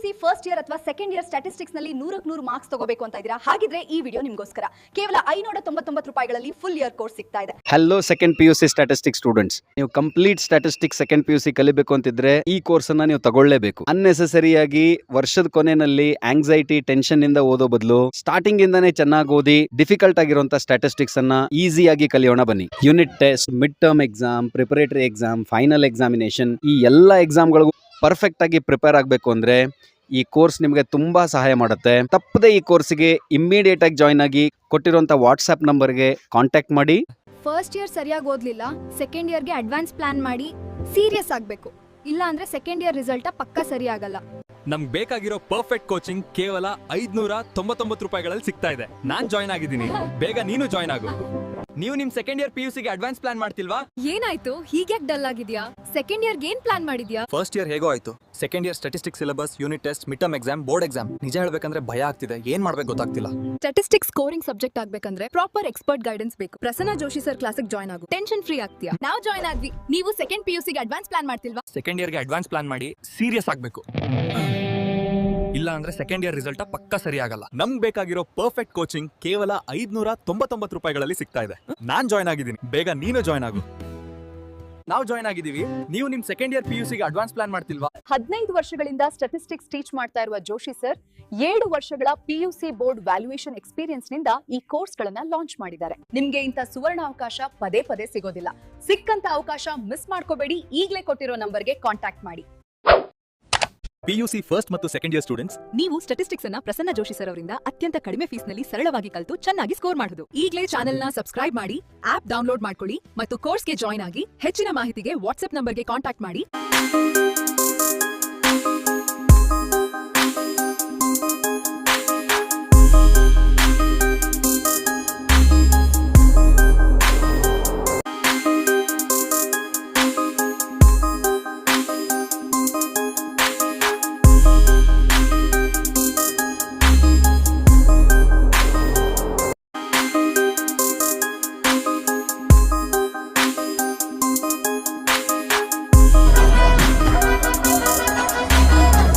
PUC first year ಅಥವಾ second year statistics ನಲ್ಲಿ 100 marks ತಗೋಬೇಕು ಅಂತ ಇದ್ದೀರಾ? ಹಾಗಿದ್ರೆ ಈ ವಿಡಿಯೋ ನಿಮಗೋಸ್ಕರ. ಕೇವಲ 599 ರೂಪಾಯಿಗಳಲ್ಲಿ ಫುಲ್ ಇಯರ್ ಕೋರ್ಸ್ ಸಿಗ್ತಾ ಇದೆ. Hello second PUC statistics students, ನೀವು ಕಂಪ್ಲೀಟ್ ಸ್ಟಾಟಿಸ್ಟಿಕ್ಸ್ ಸೆಕೆಂಡ್ ಪಿಯುಸಿ ಕಲಿಬೇಕು ಅಂತಿದ್ರೆ ಈ ಕೋರ್ಸ್ ಅನ್ನ ನೀವು ತಗೊಳ್ಳೇಬೇಕು. ಅನ್ನೆಸೆಸರಿಯಾಗಿ ವರ್ಷದ ಕೊನೆಯಲ್ಲಿ ಆಂಗ್ಸೈಟಿ ಟೆನ್ಷನ್ ಇಂದ ಓದೋ ಬದಲು ಸ್ಟಾರ್ಟಿಂಗ್ ಇಂದಾನೇ ಚೆನ್ನಾಗಿ ಓದಿ ಡಿಫಿಕಲ್ಟ್ ಆಗಿರುವಂತ ಸ್ಟಾಟಿಸ್ಟಿಕ್ಸ್ ಅನ್ನ ಈಸಿಯಾಗಿ ಕಲಿಯೋಣ ಬನ್ನಿ. Unit test, mid term exam, preparatory exam, final examination, ಈ ಎಲ್ಲ ಎಕ್ಸಾಮ್ಗಳಿಗೂ ಪರ್ಫೆಕ್ಟ್ ಆಗಿ ಪ್ರಿಪೇರ್ ಆಗಬೇಕು ಅಂದ್ರೆ ಈ ಕೋರ್ಸ್ ನಿಮಗೆ ತುಂಬಾ ಸಹಾಯ ಮಾಡುತ್ತೆ. ತಪ್ಪದೆ ಈ ಕೋರ್ಸ್ಗೆ ಇಮ್ಮಿಡಿಯೇಟ್ ಆಗಿ ಜಾಯ್ನ್ ಆಗಿ ಕೊಟ್ಟಿರುವಂತ ವಾಟ್ಸ್ಆಪ್ ನಂಬರ್ಗೆ ಕಾಂಟ್ಯಾಕ್ಟ್ ಮಾಡಿ. ಫಸ್ಟ್ ಇಯರ್ ಸರಿಯಾಗಿ ಓದ್ಲಿಲ್ಲ, ಸೆಕೆಂಡ್ ಇಯರ್ಗೆ ಅಡ್ವಾನ್ಸ್ ಪ್ಲಾನ್ ಮಾಡಿ ಸೀರಿಯಸ್ ಆಗಬೇಕು. ಇಲ್ಲ ಅಂದ್ರೆ ಸೆಕೆಂಡ್ ಇಯರ್ ರಿಸಲ್ಟ್ ಪಕ್ಕ ಸರಿ ಆಗಲ್ಲ. ನಮ್ಗೆ ಬೇಕಾಗಿರೋ ಪರ್ಫೆಕ್ಟ್ ಕೋಚಿಂಗ್ ಕೇವಲ 599 ರೂಪಾಯಿಗಳಲ್ಲಿ ಸಿಗ್ತಾ ಇದೆ. ನಾನ್ ಜಾಯ್ನ್ ಆಗಿದ್ದೀನಿ, ಬೇಗ ನೀನು ಜಾಯ್ನ್ ಆಗು. ನೀವು ನಿಮ್ ಸೆಕೆಂಡ್ ಇಯರ್ ಪಿಯುಸಿಗೆ ಅಡ್ವಾನ್ಸ್ ಪ್ಲಾನ್ ಮಾಡ್ತಿಲ್ವಾ? ಏನಾಯ್ತು ಹೀಗೆ ಡಲ್ ಆಗಿದ್ಯಾ? ಸೆಕೆಂಡ್ ಇಯರ್ ಏನ್ ಪ್ಲಾನ್ ಮಾಡಿದ್ಯಾ? ಫಸ್ಟ್ ಇಯರ್ ಹೇಗೋ ಆಯ್ತು, second year statistics syllabus, unit test, mid term exam, board exam. ನಿಜ ಹೇಳ್ಬೇಕಂದ್ರೆ ಭಯ ಆಗ್ತಿದೆ, ಏನ್ ಮಾಡ್ಬೇಕು ಗೊತ್ತಾಗ್ತಿಲ್ಲ. ಸ್ಟಾಟಿಸ್ಟಿಕ್ಸ್ ಸ್ಕೋರಿಂಗ್ ಸಬ್ಜೆಕ್ಟ್ ಆಗ್ಬೇಕಂದ್ರೆ ಪ್ರಾಪರ್ ಎಕ್ಸ್ಪರ್ಟ್ ಗೈಡೆನ್ಸ್ ಬೇಕು. ಪ್ರಸನ್ನ ಜೋಶಿ ಸರ್ ಕ್ಲಾಸಿಗೆ ಜಾಯ್ನ್ ಆಗು, ಟೆನ್ಷನ್ ಫ್ರೀ ಆಗ್ತೀಯಾ. ನಾವು ಜಾಯ್ನ್ ಆದ್ವಿ, ನೀವು ಸೆಕೆಂಡ್ ಪಿಯುಸಿಗೆ ಅಡ್ವಾನ್ಸ್ ಪ್ಲಾನ್ ಮಾಡ್ತಿಲ್ವಾ? ಸೆಕೆಂಡ್ ಇಯರ್ಗೆ ಅಡ್ವಾನ್ಸ್ ಪ್ಲಾನ್ ಮಾಡಿ ಸೀರಿಯಸ್ ಆಗ್ಬೇಕು. ಇಲ್ಲ ಅಂದ್ರೆ ಸೆಕೆಂಡ್ ಇಯರ್ ರಿಸಲ್ಟ್ ಪಕ್ಕ ಸರಿ ಆಗಲ್ಲ. ನಮ್ಗೆ ಬೇಕಾಗಿರೋ ಪರ್ಫೆಕ್ಟ್ ಕೋಚಿಂಗ್ ಕೇವಲ 599 ರೂಪಾಯಿಗಳಲ್ಲಿ ಸಿಗ್ತಾ ಇದೆ. ನಾನ್ ಜಾಯ್ನ್ ಆಗಿದ್ದೀನಿ, ಬೇಗ ನೀನು ಜಾಯ್ನ್ ಆಗು. ನಾವು ಜಾಯ್ನ್ ಆಗಿದ್ದೀವಿ, ನೀವು ನಿಮ್ ಸೆಕೆಂಡ್ ಇಯರ್ ಪಿಯುಸಿಗೆ ಅಡ್ವಾನ್ಸ್ ಪ್ಲಾನ್ ಮಾಡ್ತಿಲ್ವಾ? 15 ವರ್ಷಗಳಿಂದ ಸ್ಟಾಟಿಸ್ಟಿಕ್ಸ್ ಟೀಚ್ ಮಾಡ್ತಾ ಇರುವ ಜೋಶಿ ಸರ್ 7 ವರ್ಷಗಳ ಪಿಯುಸಿ ಬೋರ್ಡ್ ವ್ಯಾಲ್ಯೂಯೇಷನ್ ಎಕ್ಸ್ಪೀರಿಯನ್ಸ್ ನಿಂದ ಈ ಕೋರ್ಸ್ ಗಳನ್ನ ಲಾಂಚ್ ಮಾಡಿದ್ದಾರೆ. ನಿಮ್ಗೆ ಇಂಥ ಸುವರ್ಣ ಅವಕಾಶ ಪದೇ ಪದೇ ಸಿಗೋದಿಲ್ಲ. ಸಿಕ್ಕಂತ ಅವಕಾಶ ಮಿಸ್ ಮಾಡ್ಕೋಬೇಡಿ. ಈಗಲೇ ಕೊಟ್ಟಿರೋ ನಂಬರ್ಗೆ ಕಾಂಟ್ಯಾಕ್ಟ್ ಮಾಡಿ. ಪಿಯುಸಿ ಫಸ್ಟ್ ಮತ್ತು ಸೆಕೆಂಡ್ ಇಯರ್ ಸ್ಟೂಡೆಂಟ್ಸ್, ನೀವು ಸ್ಟಾಟಿಸ್ಟಿಕ್ಸ್ ಅನ್ನ ಪ್ರಸನ್ನ ಜೋಶಿ ಸರ್ ಅವರಿಂದ ಅತ್ಯಂತ ಕಡಿಮೆ ಫೀಸ್ ನಲ್ಲಿ ಸರಳವಾಗಿ ಕಲಿತು ಚೆನ್ನಾಗಿ ಸ್ಕೋರ್ ಮಾಡಬಹುದು. ಈಗಲೇ ಚಾನೆಲ್ ನ ಸಬ್ಸ್ಕ್ರೈಬ್ ಮಾಡಿ, ಆಪ್ ಡೌನ್ಲೋಡ್ ಮಾಡ್ಕೊಳ್ಳಿ ಮತ್ತು ಕೋರ್ಸ್ಗೆ ಜಾಯ್ನ್ ಆಗಿ. ಹೆಚ್ಚಿನ ಮಾಹಿತಿಗೆ ವಾಟ್ಸ್ಆಪ್ ನಂಬರ್ಗೆ ಕಾಂಟ್ಯಾಕ್ಟ್ ಮಾಡಿ.